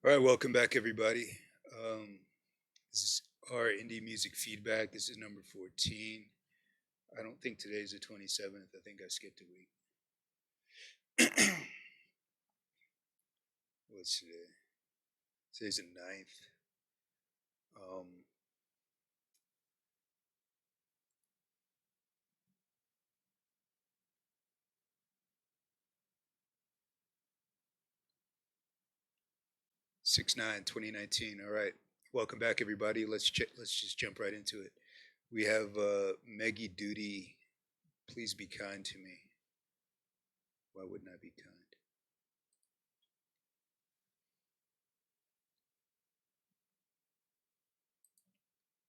All right, welcome back, everybody. This is our indie music feedback. This is number 14. I don't think today's the 27th. I think I skipped a week. What's today? Today's the 9th. Um, 6/9, 2019. All right, welcome back, everybody. Let's just jump right into it. We have Maggie Duty. Please be kind to me. Why wouldn't I be kind?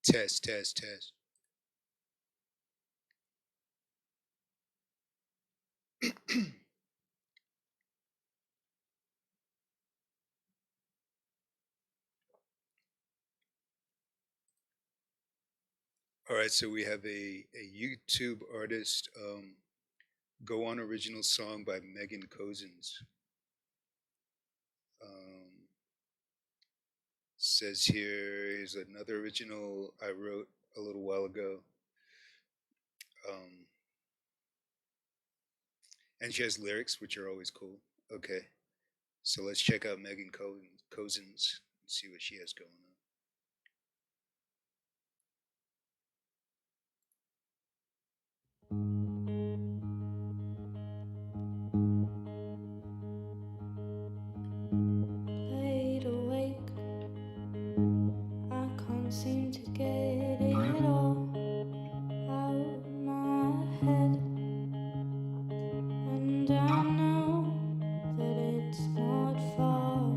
Test, test, test. All right, so we have a YouTube artist. Go On original song by Megan Cozens. Um, Says here's another original I wrote a little while ago. Um, and she has lyrics, which are always cool. Okay, so let's check out Megan Cozens and see what she has going on. Laid awake, I can't seem to get it all out my head, and I know that it's not far,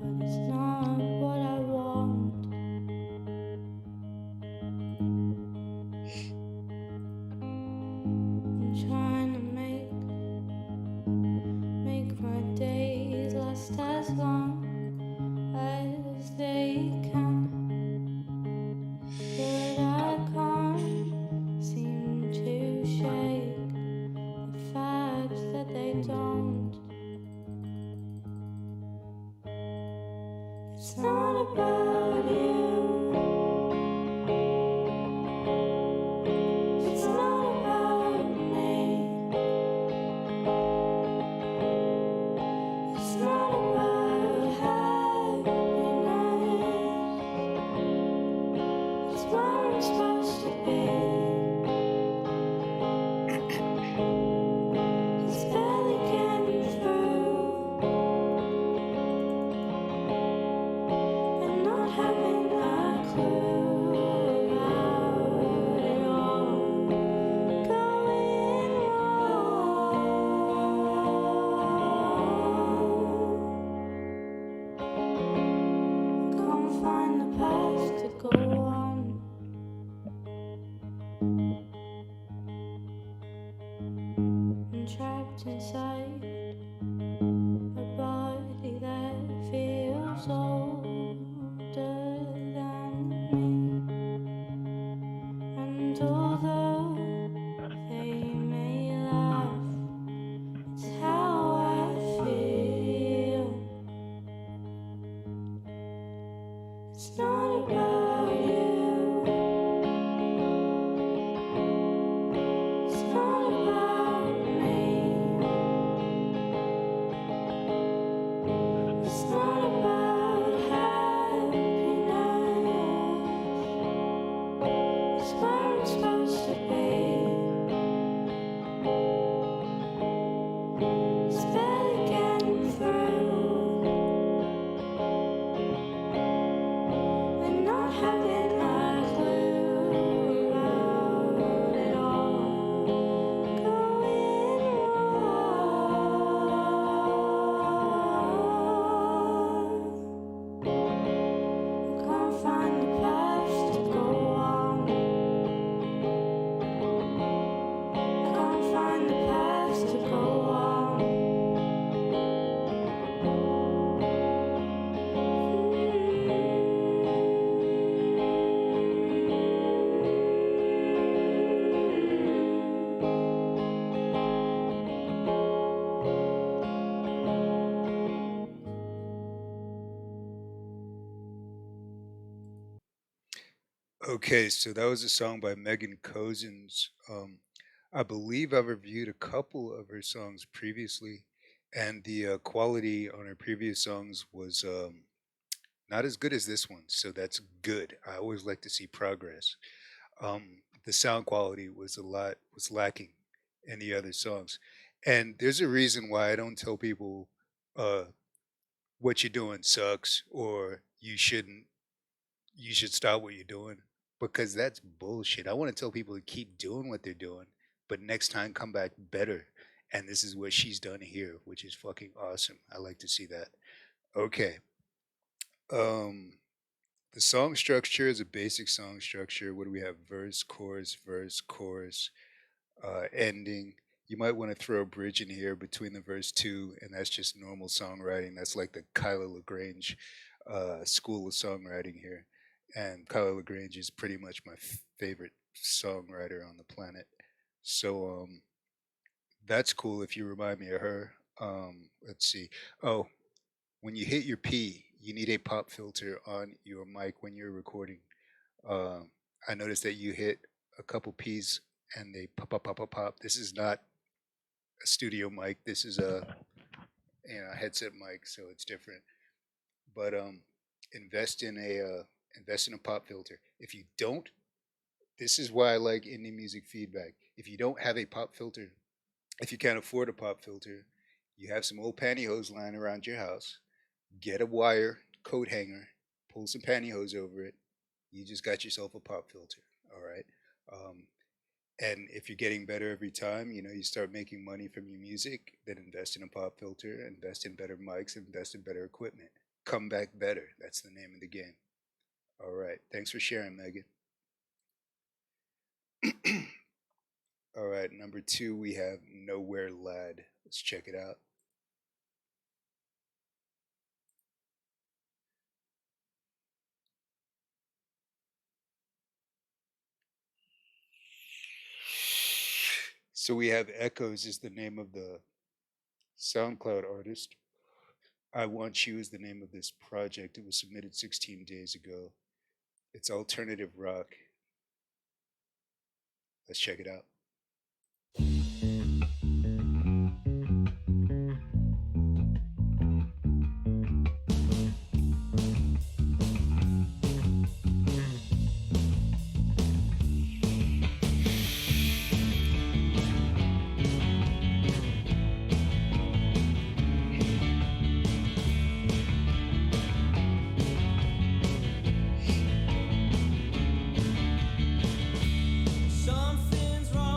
but it's not what I want. I'm trying to make my days last as long as they can, but I can't seem to shake the fact that they don't. It's not about you. It's not about me. It's not about happiness. It's where I'm supposed to be. It's barely getting through, and not having a clue about it all going wrong. Can't find the path to go on. I'm trapped inside a body that feels older than me, and although they may laugh, it's how I feel. It's not about you. It's not about me. It's not about happiness. It's where I'm supposed to be. It's barely getting through, Okay, so that was a song by Megan Cozens. I believe I've reviewed a couple of her songs previously, and the quality on her previous songs was not as good as this one. So that's good. I always like to see progress. The sound quality was lacking in the other songs, and there's a reason why I don't tell people uh, what you're doing sucks or you should stop what you're doing because that's bullshit. I want to tell people to keep doing what they're doing, but next time come back better. And this is what she's done here, which is fucking awesome. I like to see that. Okay. Um the song structure is a basic song structure. What do we have? Verse, chorus, ending. You might want to throw a bridge in here between the verse two, and that's just normal songwriting. That's like the Kyla LaGrange school of songwriting here. And Kyla LaGrange is pretty much my favorite songwriter on the planet. So that's cool if you remind me of her. Let's see. Oh, when you hit your P, you need a pop filter on your mic when you're recording. Um, I noticed that you hit a couple P's and they pop, pop, pop, pop, pop. This is not a studio mic. This is a headset mic, so it's different. But invest in invest in a pop filter. If you don't, this is why I like indie music feedback. If you don't have a pop filter, if you can't afford a pop filter, you have some old pantyhose lying around your house. Get a wire coat hanger, pull some pantyhose over it. You just got yourself a pop filter. All right. Um, and if you're getting better every time, you start making money from your music, then invest in a pop filter, invest in better mics, invest in better equipment. Come back better. That's the name of the game. All right. Thanks for sharing, Megan. All right. Number two, we have Nowhere Lad. Let's check it out. So we have Echoes is the name of the SoundCloud artist. I Want You is the name of this project. It was submitted 16 days ago. It's alternative rock. Let's check it out. Something's wrong.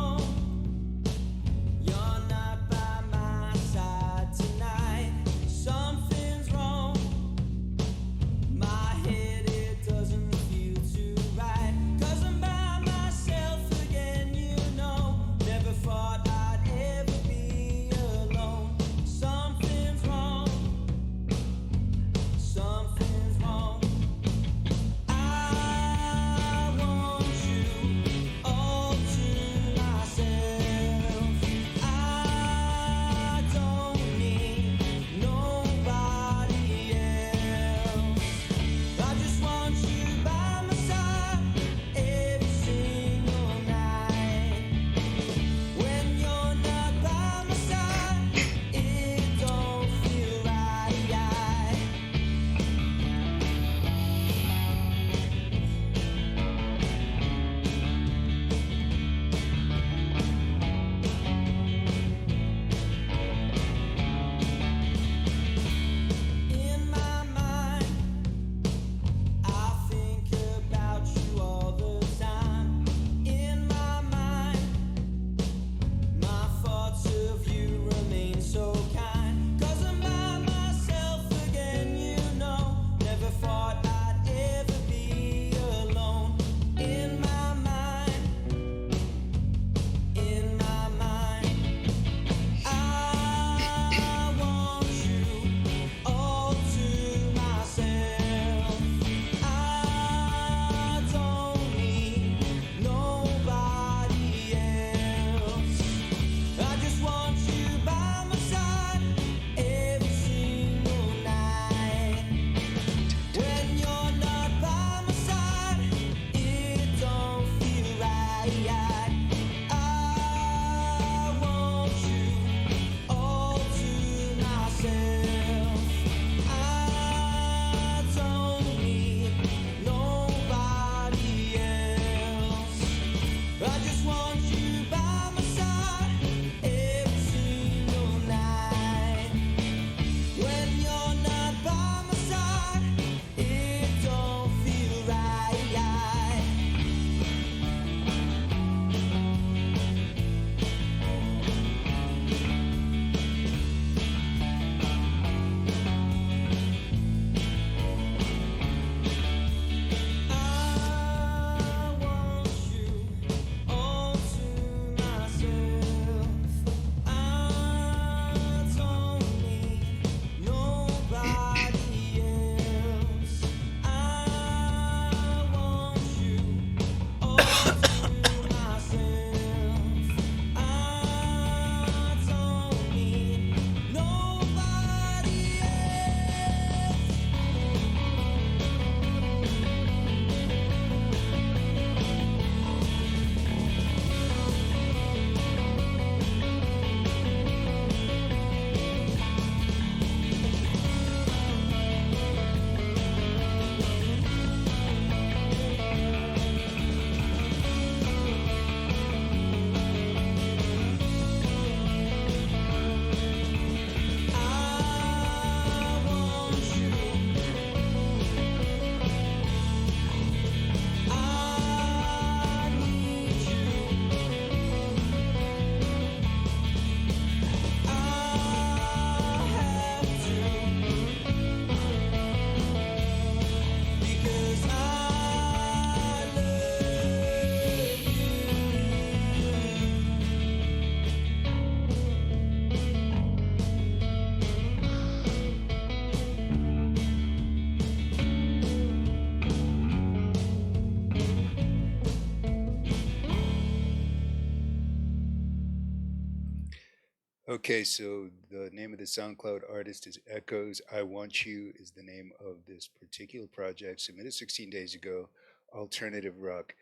Okay, so the name of the SoundCloud artist is Echoes. I Want You is the name of this particular project, submitted 16 days ago, alternative rock.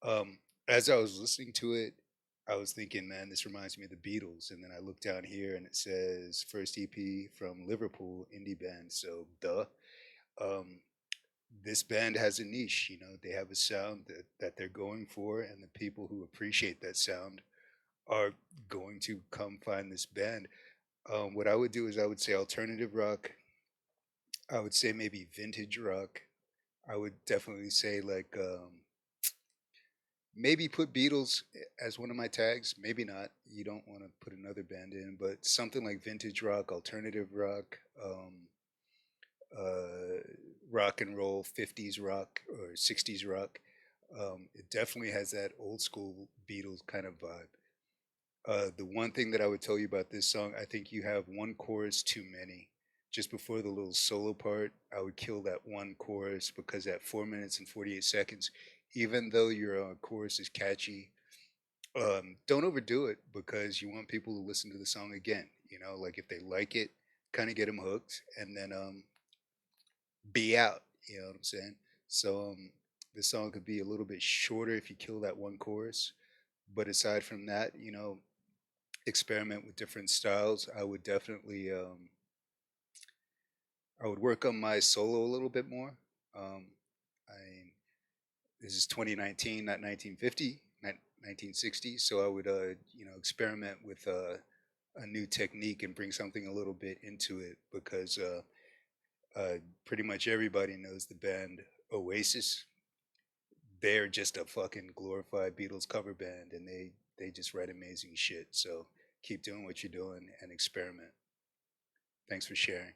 Um, as I was listening to it, I was thinking, man, this reminds me of the Beatles. And then I looked down here and it says first EP from Liverpool, indie band. So, duh. Um, this band has a niche, they have a sound that they're going for, and the people who appreciate that sound are going to come find this band. What I would do is I would say alternative rock. I would say maybe vintage rock. I would definitely say like maybe put Beatles as one of my tags. Maybe not. You don't want to put another band in, but something like vintage rock, alternative rock, uh, rock and roll, 50s rock or 60s rock. It definitely has that old school Beatles kind of vibe. The one thing that I would tell you about this song, I think you have one chorus too many. Just before the little solo part, I would kill that one chorus because at 4 minutes and 48 seconds, even though your chorus is catchy, don't overdo it because you want people to listen to the song again. Like if they like it, kind of get them hooked and then be out. You know what I'm saying? So the song could be a little bit shorter if you kill that one chorus. But aside from that, experiment with different styles. I would work on my solo a little bit more. I This is 2019, not 1950, not 1960. So I would experiment with a new technique and bring something a little bit into it because pretty much everybody knows the band Oasis. They're just a fucking glorified Beatles cover band, and they just write amazing shit. So keep doing what you're doing and experiment. Thanks for sharing.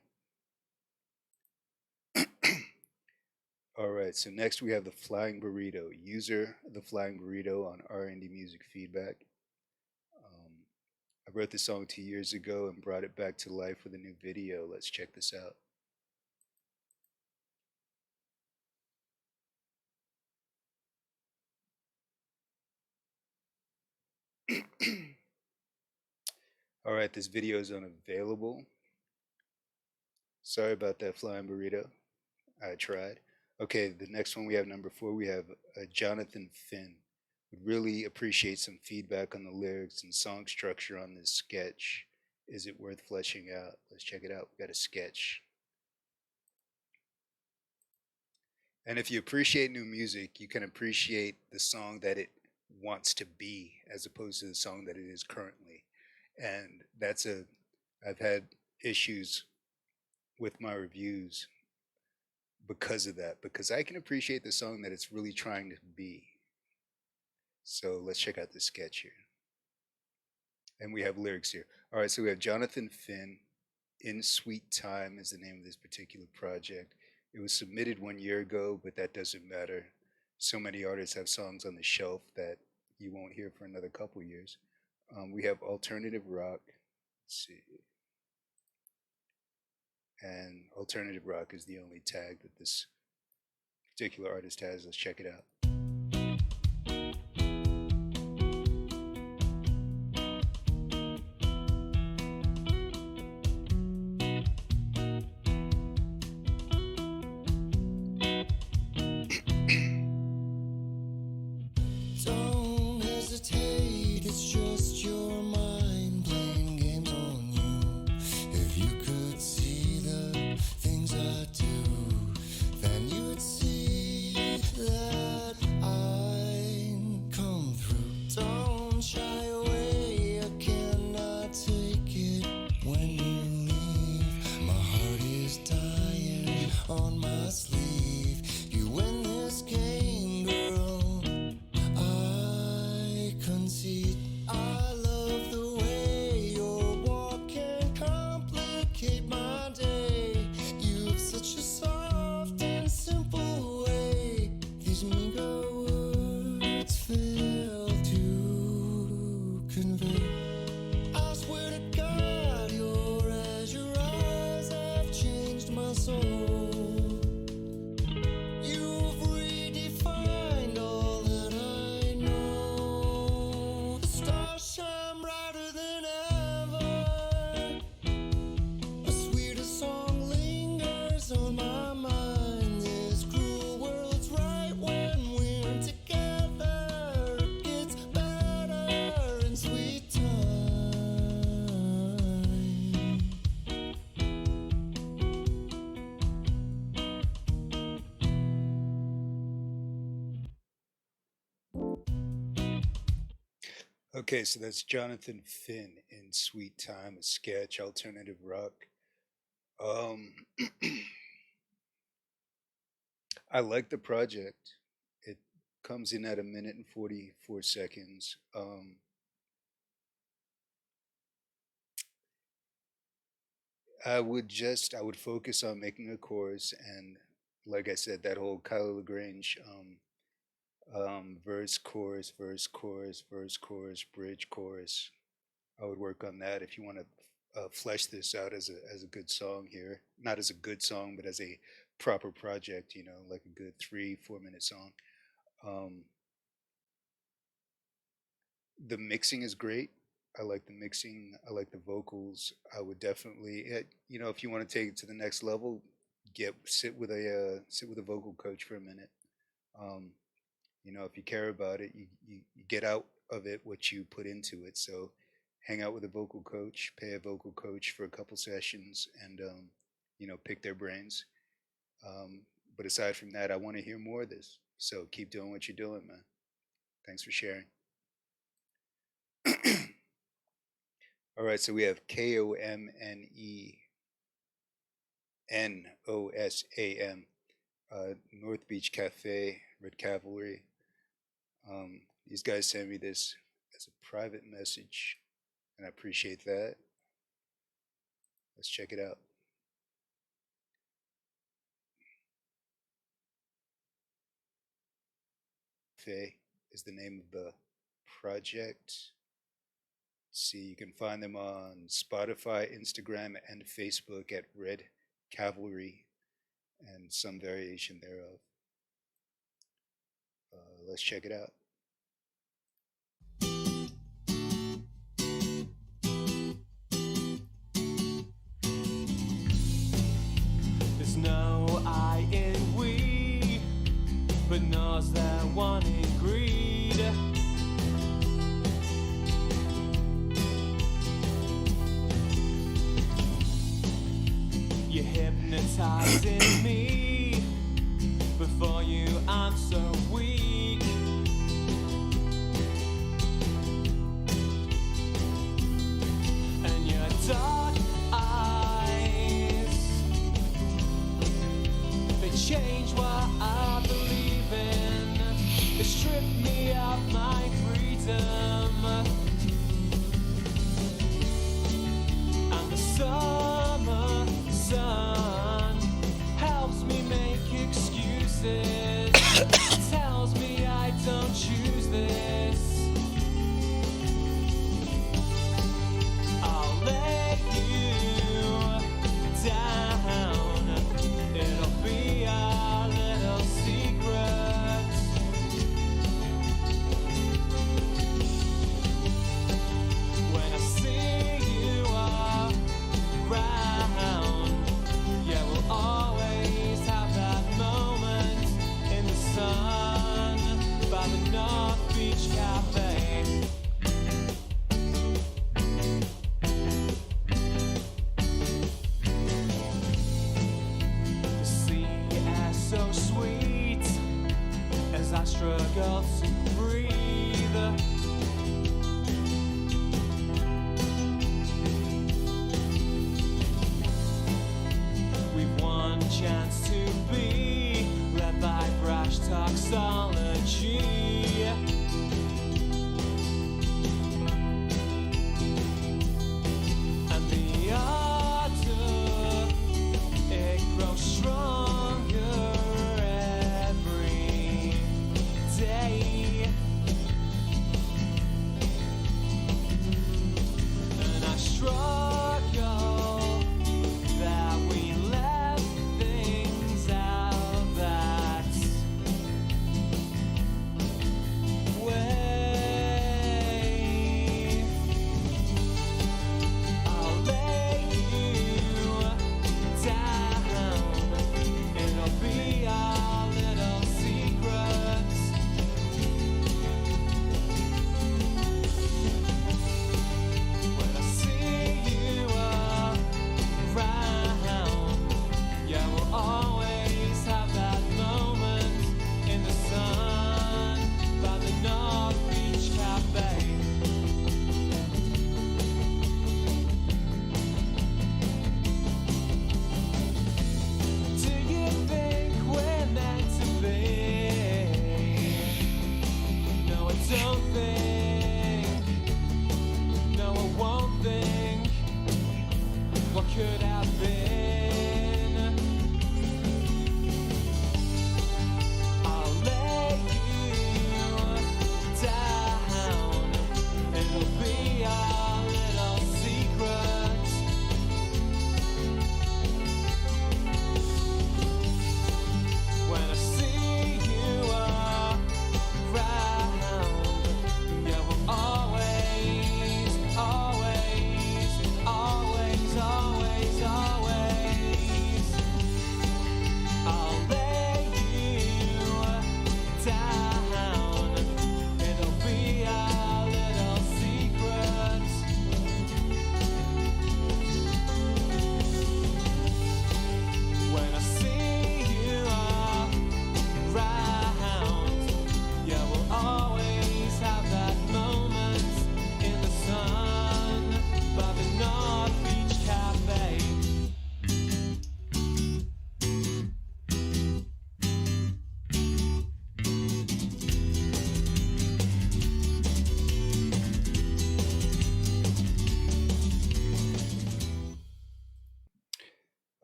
All right, so next we have the Flying Burrito. User the Flying Burrito on our Indie Music Feedback. I wrote this song 2 years ago and brought it back to life with a new video. Let's check this out. All right, this video is unavailable. Sorry about that, Flying Burrito. I tried. Okay, the next one we have number 4. We have Jonathan Finn. Would really appreciate some feedback on the lyrics and song structure on this sketch. Is it worth fleshing out? Let's check it out. We got a sketch. And if you appreciate new music, you can appreciate the song that it wants to be as opposed to the song that it is currently. And I've had issues with my reviews because of that, because I can appreciate the song that it's really trying to be. So let's check out the sketch here. And we have lyrics here. All right, so we have Jonathan Finn. In Sweet Time is the name of this particular project. It was submitted 1 year ago, but that doesn't matter. So many artists have songs on the shelf that you won't hear for another couple years. We have alternative rock. Let's see. And alternative rock is the only tag that this particular artist has. Let's check it out. Don't hesitate, it's just your mind playing games on you. If you could see the things I do, then you'd see that Okay, so that's Jonathan Finn in Sweet Time, a sketch, alternative rock. Um, I like the project. It comes in at a minute and 44 seconds. I would focus on making a chorus, and like I said, that whole Kyle Lagrange verse, chorus, verse, chorus, verse, chorus, bridge, chorus. I would work on that if you want to flesh this out as a good song here, not as a good song, but as a proper project. You know, like a good 3 4 minute song. Um, the mixing is great. I like the mixing. I like the vocals. I would definitely, you know, if you want to take it to the next level, sit with a vocal coach for a minute. Um, you know, if you care about it, you get out of it what you put into it. So hang out with a vocal coach, pay a vocal coach for a couple sessions, and you know, pick their brains. But aside from that, I want to hear more of this. So keep doing what you're doing, man. Thanks for sharing. All right, so we have KOMNENOSAM, North Beach Cafe, Red Cavalry. These guys sent me this as a private message, and I appreciate that. Let's check it out. Cafe is the name of the project. Let's see, you can find them on Spotify, Instagram, and Facebook at Red Cavalry and some variation thereof. Let's check it out. 'cause they're wanting greed. You're hypnotizing me. Before you, I'm so weak. And your dark eyes, they change what I believe in. They strip me of my freedom. And the summer sun helps me make excuses. Tells me I don't choose this. I'll lay you down. It'll be our little secret. When I see you around, yeah, we'll always have that moment in the sun by the North Beach Cafe. The sea air so sweet as I struggle to breathe. We've one chance to be led by brash toxology. And the ardor, it grows stronger every day. And I struggle that we left things out that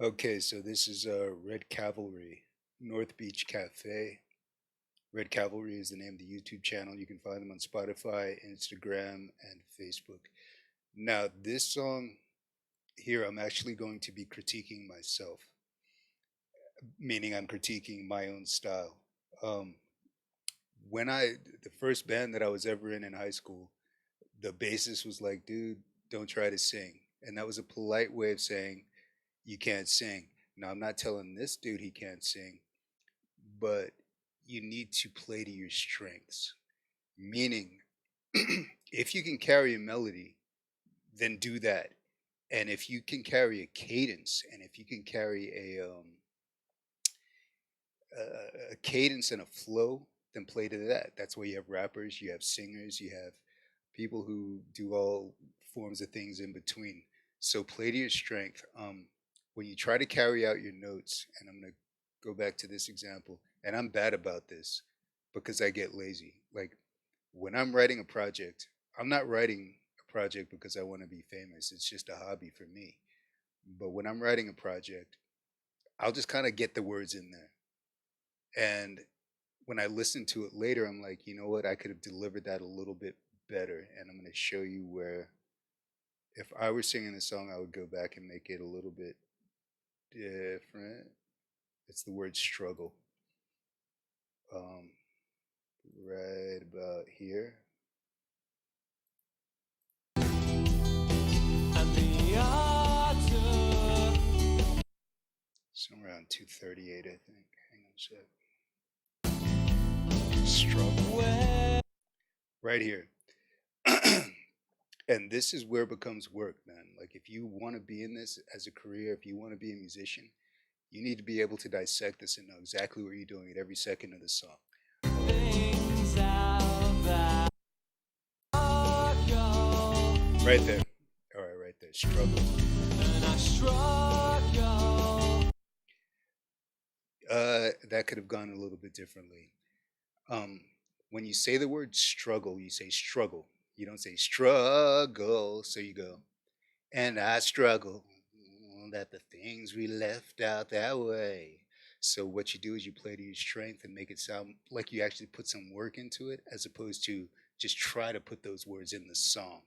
Okay, so this is Red Cavalry, North Beach Cafe. Red Cavalry is the name of the YouTube channel. You can find them on Spotify, Instagram, and Facebook. Now, this song here, I'm actually going to be critiquing myself, meaning I'm critiquing my own style. Um, the first band that I was ever in high school, the bassist was like, dude, don't try to sing. And that was a polite way of saying, you can't sing. Now, I'm not telling this dude he can't sing, but you need to play to your strengths. Meaning, if you can carry a melody, then do that. And if you can carry a cadence, and if you can carry a cadence and a flow, then play to that. That's why you have rappers, you have singers, you have people who do all forms of things in between. So play to your strength. When you try to carry out your notes, and I'm gonna go back to this example, and I'm bad about this because I get lazy. Like when I'm writing a project, I'm not writing a project because I want to be famous. It's just a hobby for me. But when I'm writing a project, I'll just kind of get the words in there. And when I listen to it later, I'm like, you know what? I could have delivered that a little bit better. And I'm going to show you where, if I were singing the song, I would go back and make it a little bit different. It's the word struggle. Right about here. And the autumn. Somewhere around 238, I think. Hang on a sec. Struggle. Right here. And this is where it becomes work, man. Like if you want to be in this as a career, if you want to be a musician, you need to be able to dissect this and know exactly what you're doing at every second of the song. Right there. All right, right there. Struggle. And I struggle. That could have gone a little bit differently. When you say the word struggle, you say struggle. You don't say struggle. So you go, and I struggle that the things we left out that way. So what you do is you play to your strength and make it sound like you actually put some work into it, as opposed to just try to put those words in the song.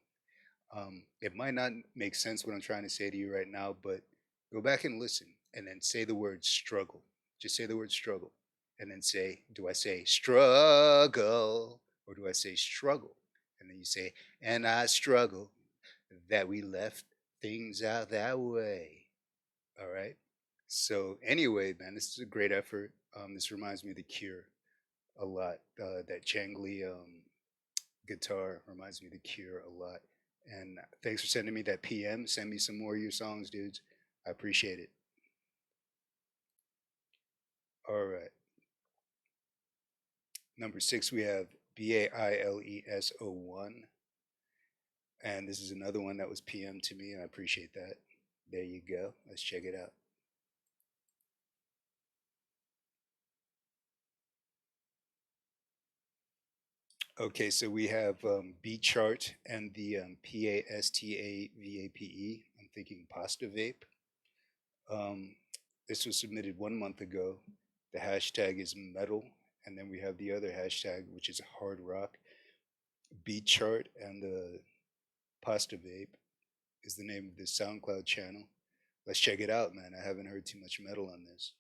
It might not make sense what I'm trying to say to you right now, but go back and listen and then say the word struggle. Just say the word struggle and then say, do I say struggle or do I say struggle? And then you say, and I struggle that we left things out that way. All right. So anyway, man, this is a great effort. This reminds me of The Cure a lot. That jangly guitar reminds me of The Cure a lot. And thanks for sending me that PM. Send me some more of your songs, dudes. I appreciate it. All right. Number 6, we have BAILESO1. And this is another one that was PM to me, and I appreciate that. There you go. Let's check it out. Okay, so we have Beat Chart and the PASTAVAPE. I'm thinking Pasta Vape. This was submitted 1 month ago. The hashtag is metal, and then we have the other hashtag, which is hard rock. Beat Chart and the Pasta Vape is the name of the SoundCloud channel. Let's check it out, man. I haven't heard too much metal on this.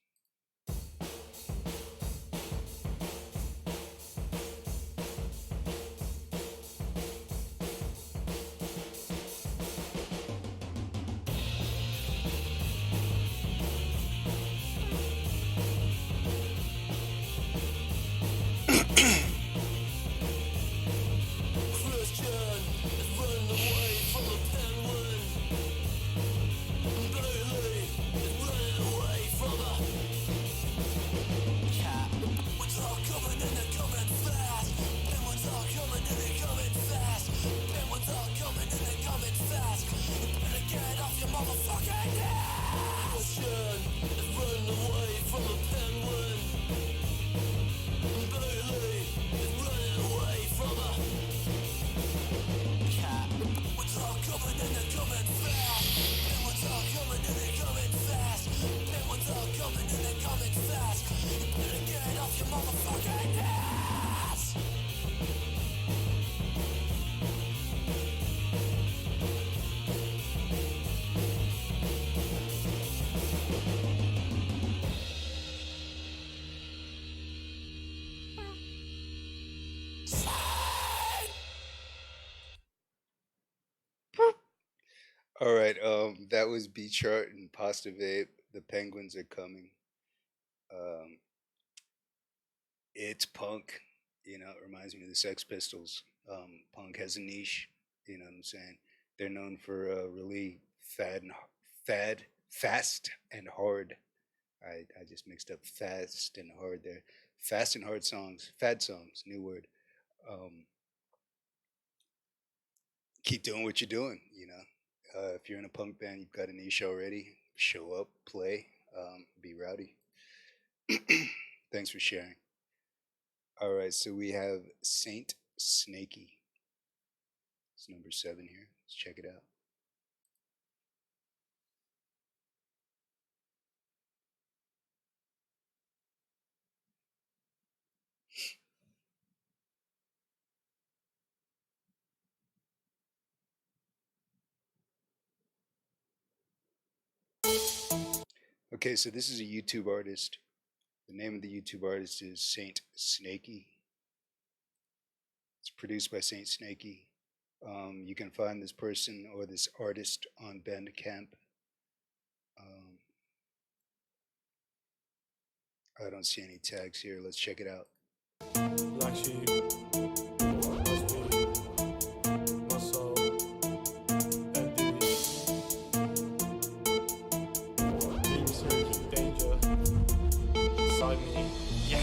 All right, that was B Chart and Pasta Vape. The Penguins are coming. Um, it's punk. It reminds me of the Sex Pistols. Punk has a niche. You know what I'm saying? They're known for really fast and hard. I just mixed up fast and hard there. Fast and hard songs, fad songs, new word. Um, keep doing what you're doing. If you're in a punk band, you've got a niche already. Show up, play, be rowdy. Thanks for sharing. All right, so we have Saint Snaky. It's number 7 here. Let's check it out. Okay, so this is a YouTube artist. The name of the YouTube artist is Saint Snaky. It's produced by Saint Snaky. You can find this person or this artist on Bandcamp. Um, I don't see any tags here. Let's check it out. Black sheep, must be my soul, empty. Dreams surging, danger inside me. Yeah.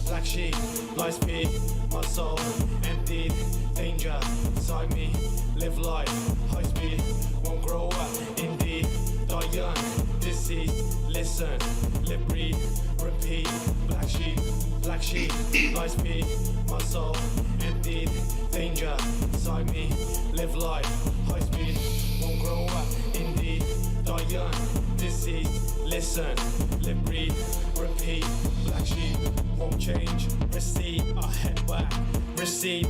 Black sheep, lies be my soul, emptied. Danger inside me. Live life, high speed, won't grow up. Indeed, die young, disease. Listen, live, breathe, repeat. Black sheep, lies be my soul, emptied. Danger inside me. Live life, high speed, won't grow up. Indeed, die young, disease. Listen, live, breathe, repeat. Black sheep won't change. Recede, I head back. Recede.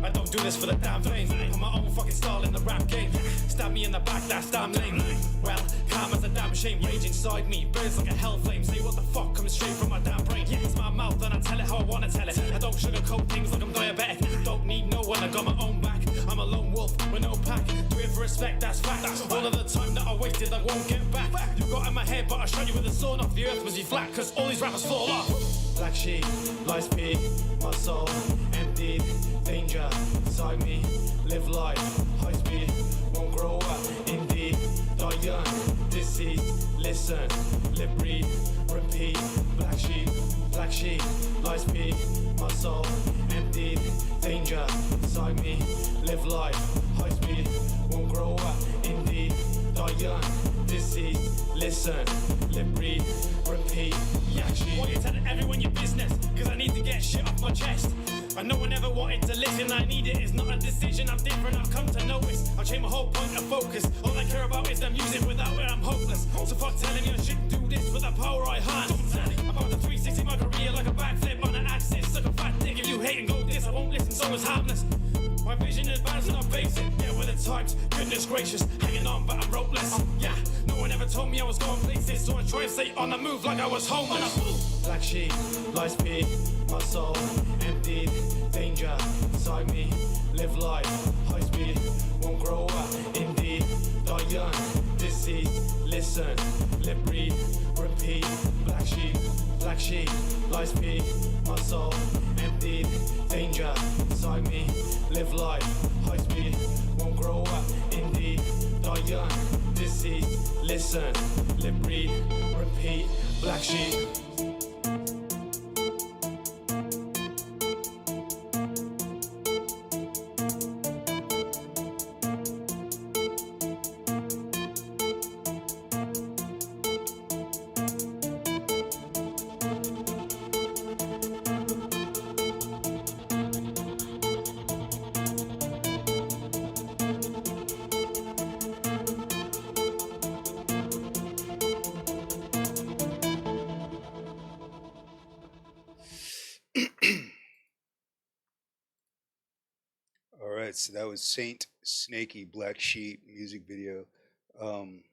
I don't do this for the damn fame. Put my own fucking style in the rap game. Stab me in the back, that's damn lame. Well, karma's a damn shame. Rage inside me, burns like a hell flame. Say what the fuck comes straight from my damn brain. It's my mouth and I tell it how I wanna tell it. I don't sugarcoat things like I'm diabetic. Don't need no one, I got my own back. I'm a lone wolf with no pack. Do it for respect, that's fact. All of the time that I wasted, I won't get back. You got in my head, but I shot you with a sword off. The earth was you flat, cause all these rappers fall off. Black sheep, lies pig, my soul emptied. Danger inside me, live life, high speed, won't grow up. Indeed, die young, disease. Listen, live, breathe, repeat. Black sheep, lies pig, my soul emptied. Danger inside me, live life, high speed, won't grow up. Indeed, die young, disease. Listen, live, breathe, repeat. Black sheep. Why you telling everyone your business? Cause I need to get shit off my chest. I know I never wanted to listen, I need it, it's not a decision, I'm different, I've come to notice. I'll change my whole point of focus, all I care about is the music, without it I'm hopeless. So fuck telling you I shouldn't do this with the power I harness. About the 360 my career like a backflip on an axis. Like a fat dick, if you hate and go this, I won't listen, so it's harmless. My vision advanced and I'm basic, yeah, with the times, goodness gracious. Hanging on but I'm ropeless, yeah. No one ever told me I was going places, so I try and stay on the move like I was homeless. Black sheep, lies pig, my soul emptied. Danger inside me, live life, high speed, won't grow up. Indeed, die young, disease. Listen, live, breathe, repeat. Black sheep, lies pig, my soul emptied. Danger inside me, live life, high speed, won't grow up. Indeed, die young, disease. Listen, live, breathe, repeat. Black sheep. All right, so that was Saint Snaky Black Sheep music video. Um,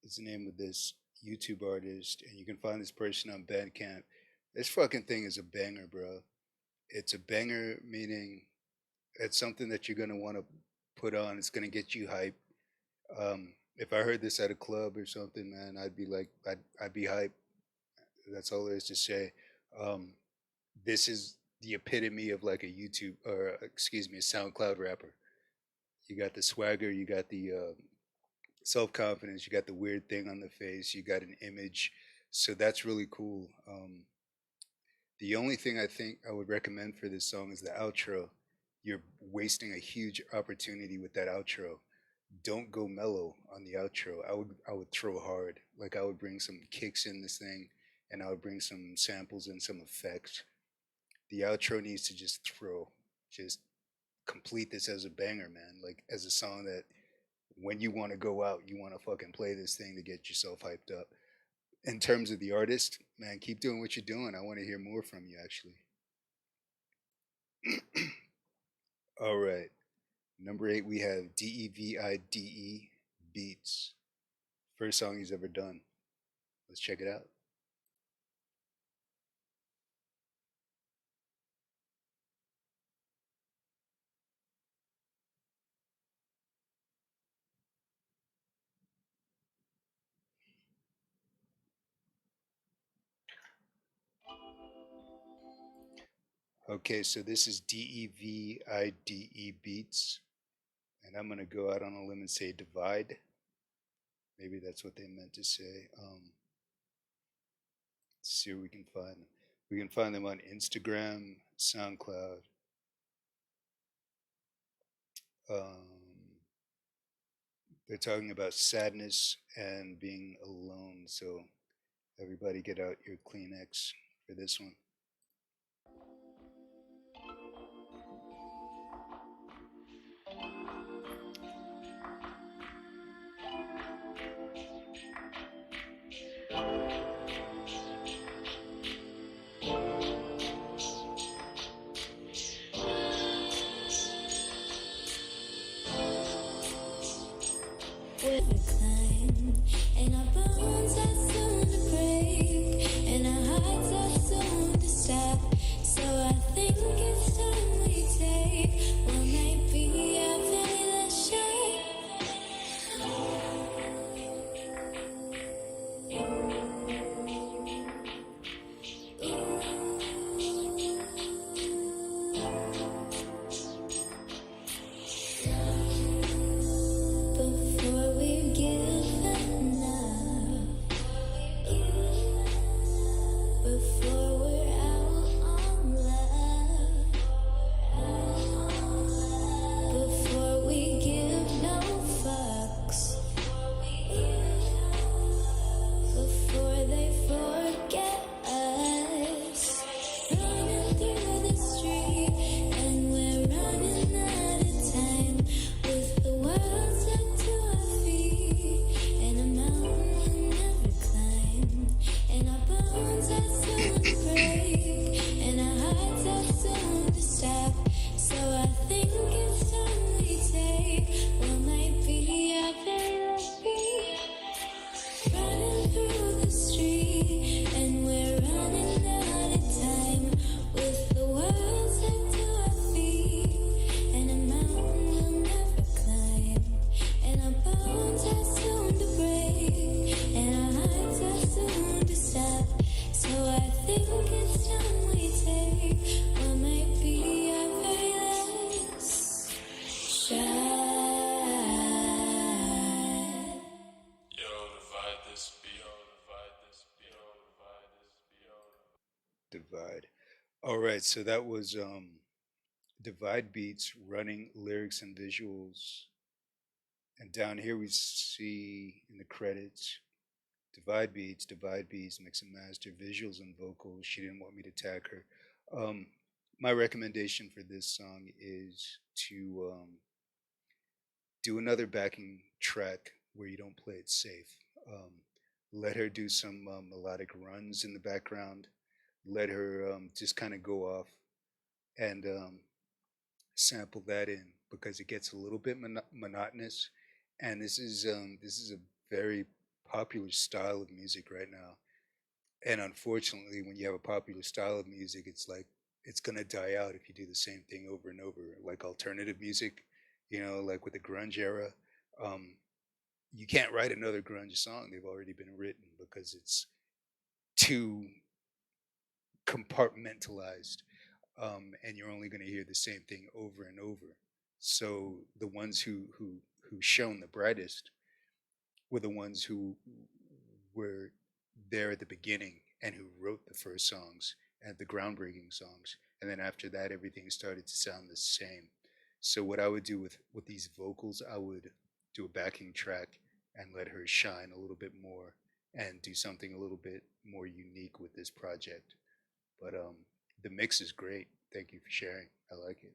is the name of this YouTube artist, and you can find this person on Bandcamp. This fucking thing is a banger, bro. It's a banger, meaning it's something that you're gonna want to put on. It's gonna get you hype. If I heard this at a club or something, man, I'd be like, I'd be hyped. That's all there is to say. Um, this is the epitome of like a YouTube or excuse me, a SoundCloud rapper. You got the swagger, you got the self confidence, you got the weird thing on the face, you got an image. So that's really cool. The only thing I think I would recommend for this song is the outro. You're wasting a huge opportunity with that outro. Don't go mellow on the outro. I would throw hard. Like I would bring some kicks in this thing and I would bring some samples and some effects. The outro needs to just throw. Just complete this as a banger, man. Like as a song that when you want to go out, you want to fucking play this thing to get yourself hyped up. In terms of the artist, man, keep doing what you're doing. I want to hear more from you actually. All right. Number 8 we have Devide Beats. First song he's ever done. Let's check it out. Okay, so this is Devide Beats, and I'm gonna go out on a limb and say divide. Maybe that's what they meant to say. Let's see where we can find them. We can find them on Instagram, SoundCloud. Um, they're talking about sadness and being alone. So everybody, get out your Kleenex for this one. With a climb, and our bones are soon to break, and our hearts are soon to stop. So I think it's time we take what might be our very last shot. Before we give enough, before we're out on love, before we give no fucks, before they forget us. Running through the street, and we're running out of time, with the world set to our feet, and a mountain we'll never climb, and our bones are soon to break, and our hearts are soon to stop. So I think it's time we take what might be our very last beat. Running through the street, and we're running out of time, with the world set to our feet, and a mountain we'll never climb, and our bones are soon to break, and our hearts are soon to stop. So I think it's time we take what might be our very last shot. Yo, divide this beat. Yo, divide this beat. Yo, divide this beat. Divide. All right, so that was Divide Beats, running lyrics and visuals. And down here we see in the credits Divide Beats, mix and master, visuals and vocals. She didn't want me to tag her. Um, my recommendation for this song is to do another backing track where you don't play it safe. Um, let her do some melodic runs in the background. Let her just kind of go off and sample that in because it gets a little bit monotonous. And this is a very popular style of music right now. And unfortunately, when you have a popular style of music, it's like it's gonna die out if you do the same thing over and over. Like alternative music, like with the grunge era. Um, you can't write another grunge song. They've already been written because it's too compartmentalized, and you're only going to hear the same thing over and over. So the ones who shone the brightest were the ones who were there at the beginning and who wrote the first songs and the groundbreaking songs. And then after that, everything started to sound the same. So what I would do with these vocals, I would do a backing track and let her shine a little bit more and do something a little bit more unique with this project. But the mix is great. Thank you for sharing. I like it.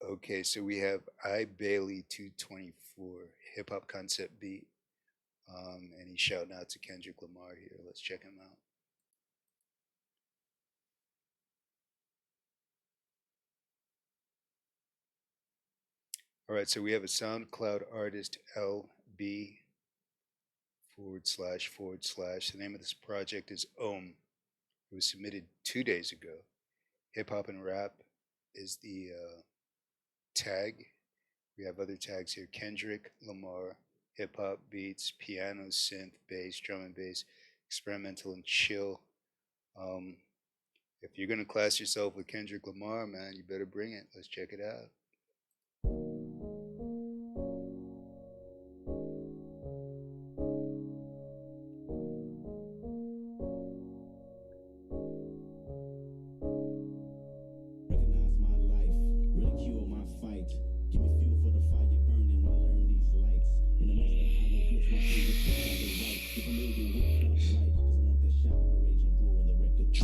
Okay, so we have I Bailey 224 hip hop concept beat, and he's shouting out to Kendrick Lamar here. Let's check him out. All right, so we have a SoundCloud artist LB //. The name of this project is Ohm. It was submitted 2 days ago. Hip hop and rap is the tag. We have other tags here: Kendrick Lamar, hip hop beats, piano, synth, bass, drum and bass, experimental and chill. Um, if you're gonna class yourself with Kendrick Lamar, man, you better bring it. Let's check it out. Recognize my life, ridicule my fight. Give me fuel for the fire burning when I learn these lights. In the midst of hieroglyphs, my fingertips on the right. If I'm able with cup right, cause I want that shot, I'm a raging bull when the record drop.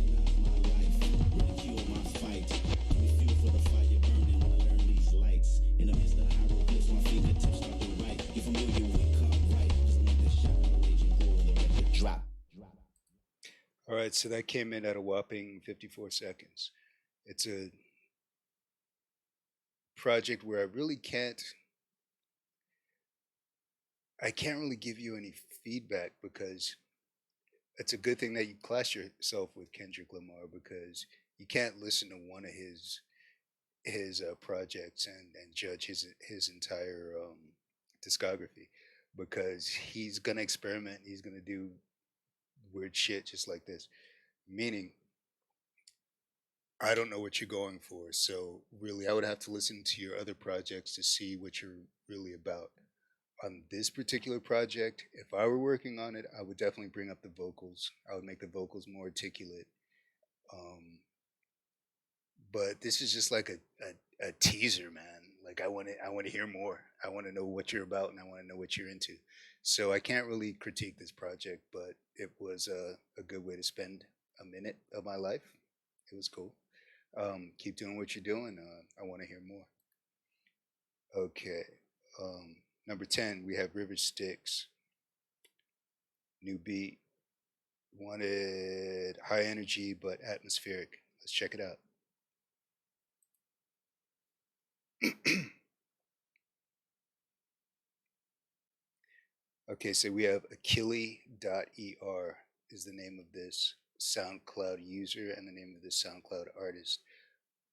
Recognize my life, ridicule my fight. Give me fuel for the fire burning when I learn these lights. In the midst of hieroglyphs, my fingertips start to write. Get familiar with cup right, cause I want that shot, I'm a raging bull when the record drop. All right, so that came in at a whopping 54 seconds. It's a project where I can't really give you any feedback because it's a good thing that you class yourself with Kendrick Lamar, because you can't listen to one of his projects and judge his entire discography, because he's gonna experiment. He's gonna do weird shit just like this. Meaning, I don't know what you're going for. So really, I would have to listen to your other projects to see what you're really about. On this particular project, if I were working on it, I would definitely bring up the vocals. I would make the vocals more articulate. Um, but this is just like a teaser, man. Like I want to hear more. I want to know what you're about, and I want to know what you're into. So I can't really critique this project, but it was a good way to spend a minute of my life. It was cool. Keep doing what you're doing. I want to hear more. Okay. Number 10, we have River Styx. New beat. Wanted high energy but atmospheric. Let's check it out. Okay, so we have Achille.er is the name of this SoundCloud user and the name of this SoundCloud artist.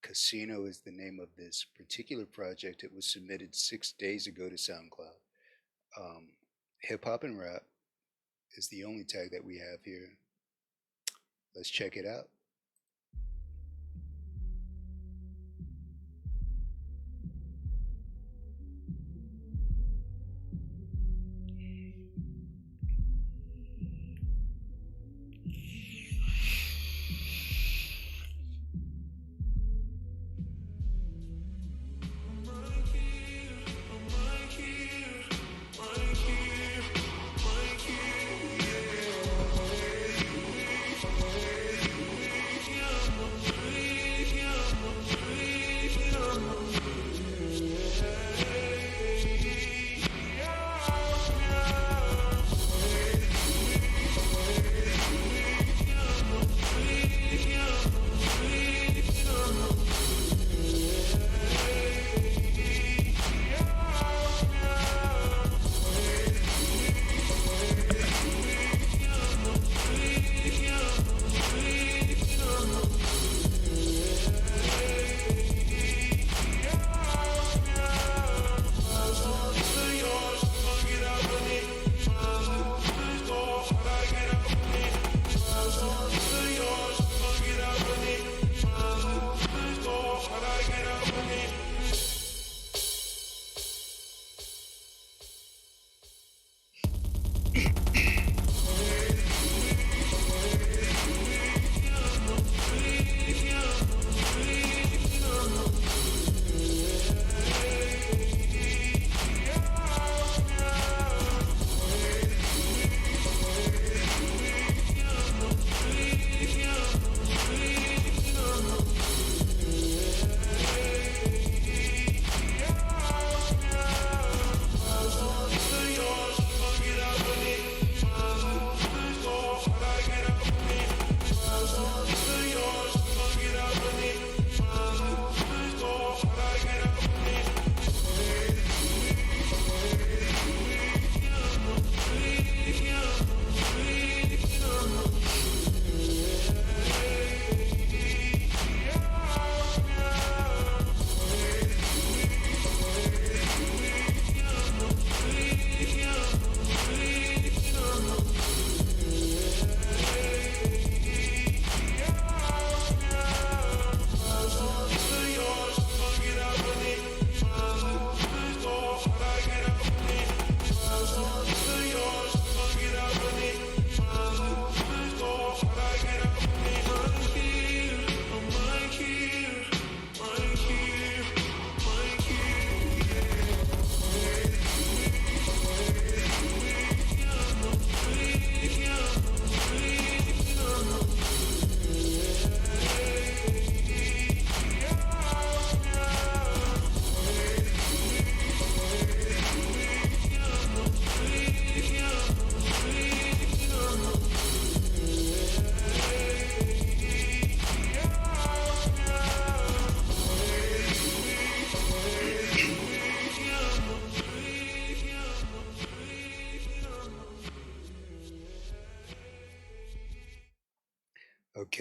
Casino is the name of this particular project. It was submitted 6 days ago to SoundCloud. Hip hop and rap is the only tag that we have here. Let's check it out.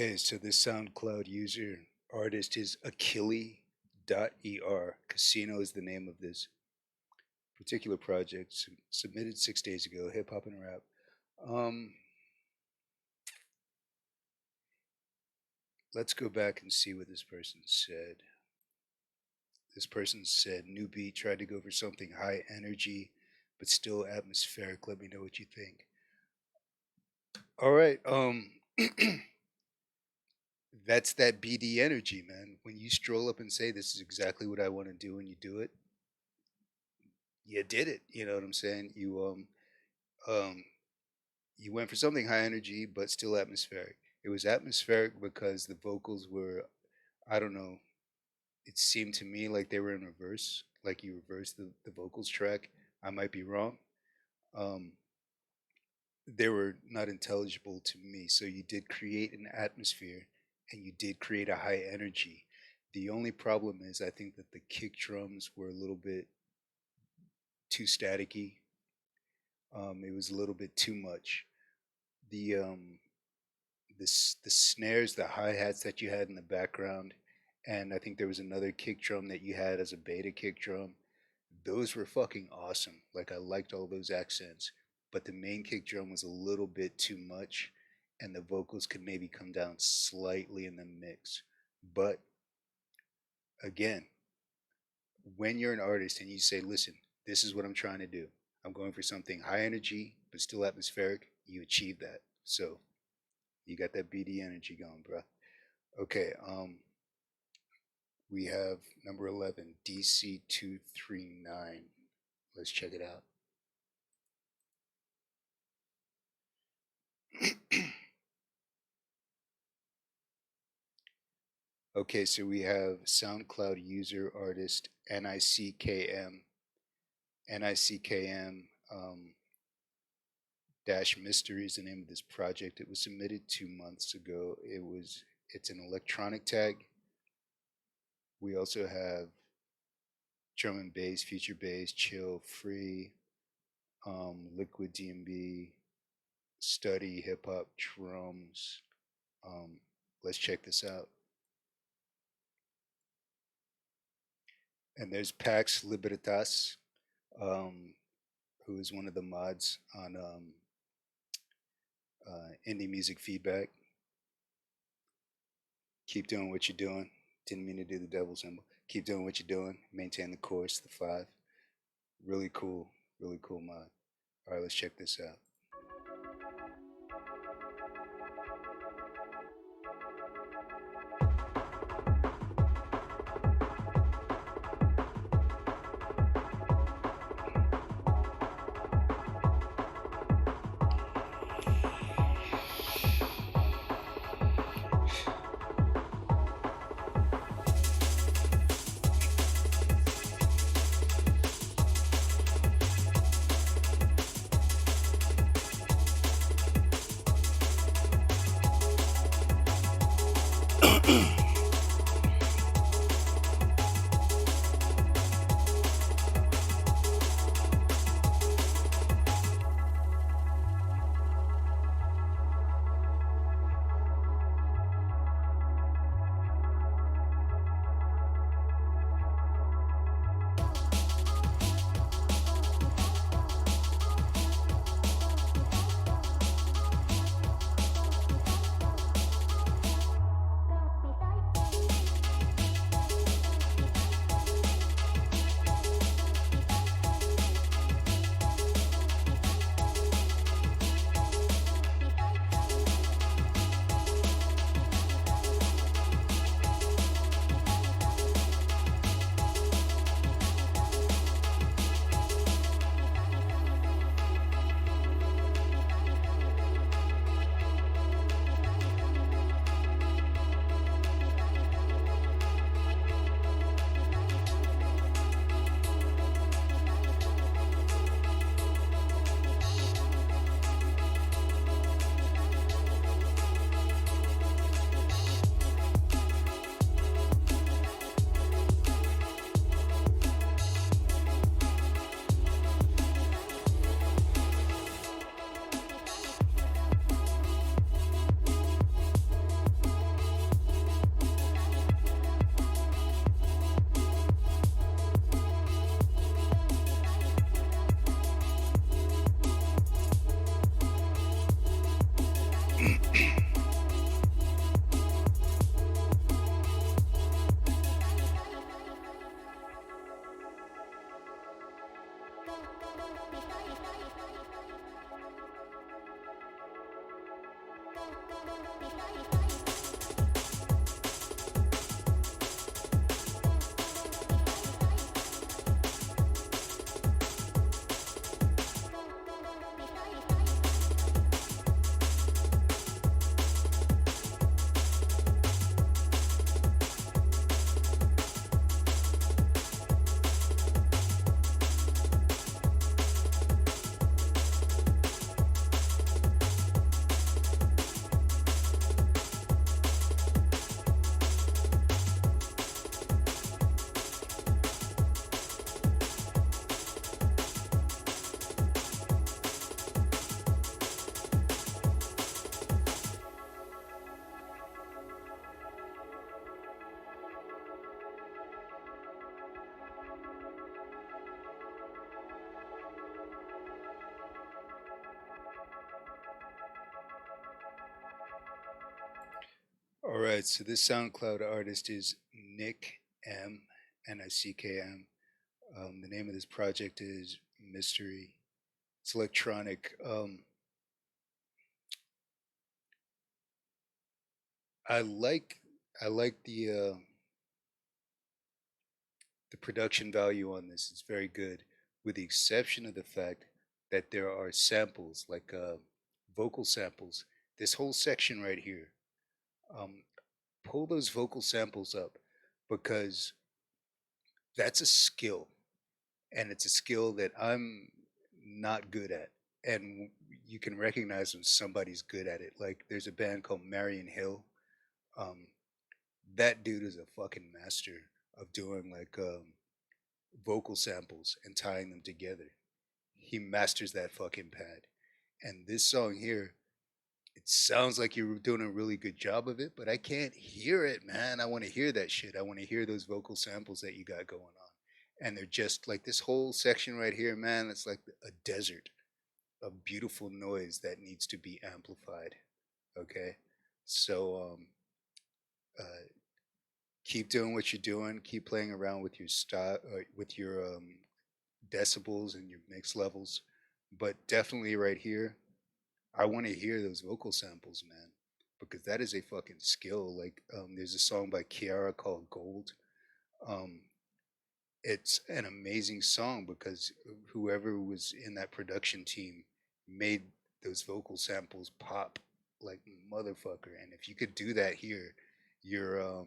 Okay, so this SoundCloud user artist is Achille.er. Casino is the name of this particular project. Submitted 6 days ago. Hip hop and rap. Um, let's go back and see what this person said. This person said, "New beat. Tried to go for something high energy, but still atmospheric. Let me know what you think." All right. That's that BD energy, man. When you stroll up and say, "This is exactly what I want to do," and you do it, you did it. You know what I'm saying? Um, you went for something high energy, but still atmospheric. It was atmospheric because the vocals were, I don't know, it seemed to me like they were in reverse, like you reversed the vocals track. I might be wrong. Um, they were not intelligible to me. So you did create an atmosphere and you did create a high energy. The only problem is I think that the kick drums were a little bit too staticky. It was a little bit too much. The the snares, the hi hats that you had in the background, and I think there was another kick drum that you had as a beta kick drum. Those were fucking awesome. Like I liked all those accents, but the main kick drum was a little bit too much, and the vocals could maybe come down slightly in the mix. But again, when you're an artist and you say, "Listen, this is what I'm trying to do. I'm going for something high energy but still atmospheric," you achieve that. So you got that BD energy going, bro. Okay, we have number 11, DC239. Let's check it out. Okay, so we have SoundCloud user artist NICKM. NICKM Dash Mystery is the name of this project. It was submitted 2 months ago. It's an electronic tag. We also have drum and bass, future bass, chill, free, liquid DMB, study, hip hop, drums. Let's check this out. And there's Pax Libertas, who is one of the mods on Indie Music Feedback. Keep doing what you're doing. Didn't mean to do the devil symbol. Keep doing what you're doing. Maintain the course, the 5. Really cool mod. All right, let's check this out. All right, so this SoundCloud artist is Nick M, Nickm. The name of this project is Mystery. It's electronic. I like I like the production value on this. It's very good, with the exception of the fact that there are samples like vocal samples. This whole section right here. Um, Pull those vocal samples up because that's a skill, and it's a skill that I'm not good at. And you can recognize when somebody's good at it. Like there's a band called Marion Hill. Um, that dude is a fucking master of doing like vocal samples and tying them together. He masters that fucking pad. And this song here, it sounds like you're doing a really good job of it, but I can't hear it, man. I want to hear that shit. I want to hear those vocal samples that you got going on. And they're just like this whole section right here, man. It's like a desert of beautiful noise that needs to be amplified. Okay. So, uh, keep doing what you're doing. Keep playing around with your style, with your decibels and your mix levels. But definitely right here, I want to hear those vocal samples, man, because that is a fucking skill. Like, there's a song by Kiara called Gold. Um, it's an amazing song because whoever was in that production team made those vocal samples pop like motherfucker. And if you could do that here, you're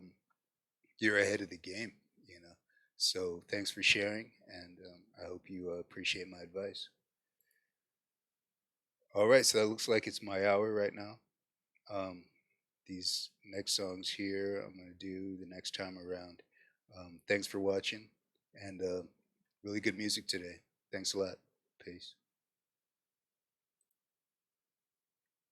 you're ahead of the game, you know. So thanks for sharing, and I hope you appreciate my advice. All right, so that looks like it's my hour right now. Um, these next songs here, I'm gonna do the next time around. Thanks for watching, and really good music today. Thanks a lot. Peace.